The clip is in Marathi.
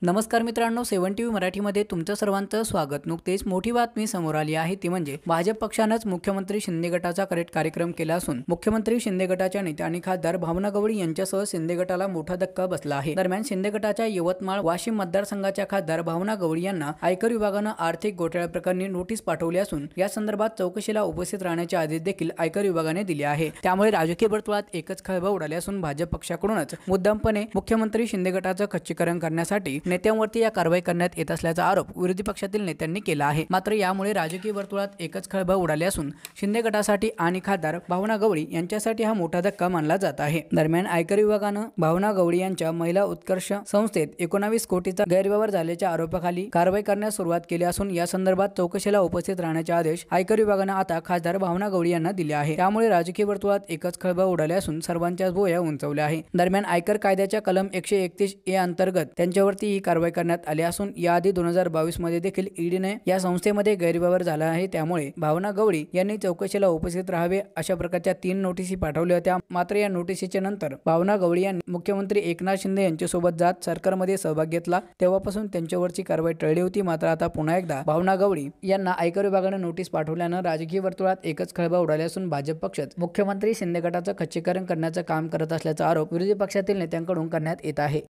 नमस्कार मित्रांनो, 7 टीव्ही मराठीमध्ये तुमचं सर्वांचं स्वागत। नुकतेच मोठी बातमी समोर आली आहे ती म्हणजे भाजप पक्षानंच मुख्यमंत्री शिंदे गटाचा कार्यक्रम केला असून मुख्यमंत्री शिंदे गटाच्या नेत्या आणि खासदार भावना गवळी यांच्यासह शिंदे गटाला मोठा धक्का बसला आहे। दरम्यान शिंदे गटाच्या यवतमाळ वाशिम मतदारसंघाच्या खासदार भावना गवळी यांना आयकर विभागानं आर्थिक घोटाळ्या प्रकरणी नोटीस पाठवली असून या संदर्भात चौकशीला उपस्थित राहण्याचे आदेश देखील आयकर विभागाने दिले आहे। त्यामुळे राजकीय वर्तुळात एकच खळबळ उडाली असून भाजप पक्षाकडूनच मुद्दामपणे मुख्यमंत्री शिंदे गटाचं खच्चीकरण करण्यासाठी नेत्यांवरती या कारवाई करण्यात येत असल्याचा आरोप विरोधी पक्षातील नेत्यांनी केला आहे। मात्र यामुळे राजकीय वर्तुळात एकच खळबळ उडाली असून शिंदे गटासाठी आणि खासदार भावना गवळी यांच्यासाठी हा मोठा धक्का मानला जात आहे। दरम्यान आयकर विभागानं भावना गवळी यांच्या महिला उत्कर्ष संस्थेत 19 कोटीचा गैरव्यवहार झाल्याच्या आरोपाखाली कारवाई करण्यास सुरुवात केली असून या संदर्भात चौकशीला उपस्थित राहण्याचे आदेश आयकर विभागानं आता खासदार भावना गवळी यांना दिले आहे। त्यामुळे राजकीय वर्तुळात एकच खळबळ उडाली असून सर्वांच्याच भुवया उंचावल्या आहे। दरम्यान आयकर कायद्याच्या कलम 131 ए अंतर्गत त्यांच्यावरती ही कारवाई करण्यात आली असून याआधी 2022 मध्ये देखील ईडीने या संस्थेमध्ये गैरव्यवहार झाला आहे। त्यामुळे भावना गवळी यांनी चौकशीला उपस्थित राहावे अशा प्रकारच्या 3 नोटीसी पाठवल्या होत्या। मात्र या नोटीसीच्या नंतर भावना गवळी यांनी मुख्यमंत्री एकनाथ शिंदे यांच्यासोबत जात सरकारमध्ये सहभाग घेतला, तेव्हापासून त्यांच्यावरची कारवाई टळली होती। मात्र आता पुन्हा एकदा भावना गवळी यांना आयकर विभागाने नोटीस पाठवल्यानं राजकीय वर्तुळात एकच खळबळ उडाली असून भाजप पक्षच मुख्यमंत्री शिंदे गटाचं खच्चीकरण करण्याचं काम करत असल्याचा आरोप विरोधी पक्षातील नेत्यांकडून करण्यात येत आहे।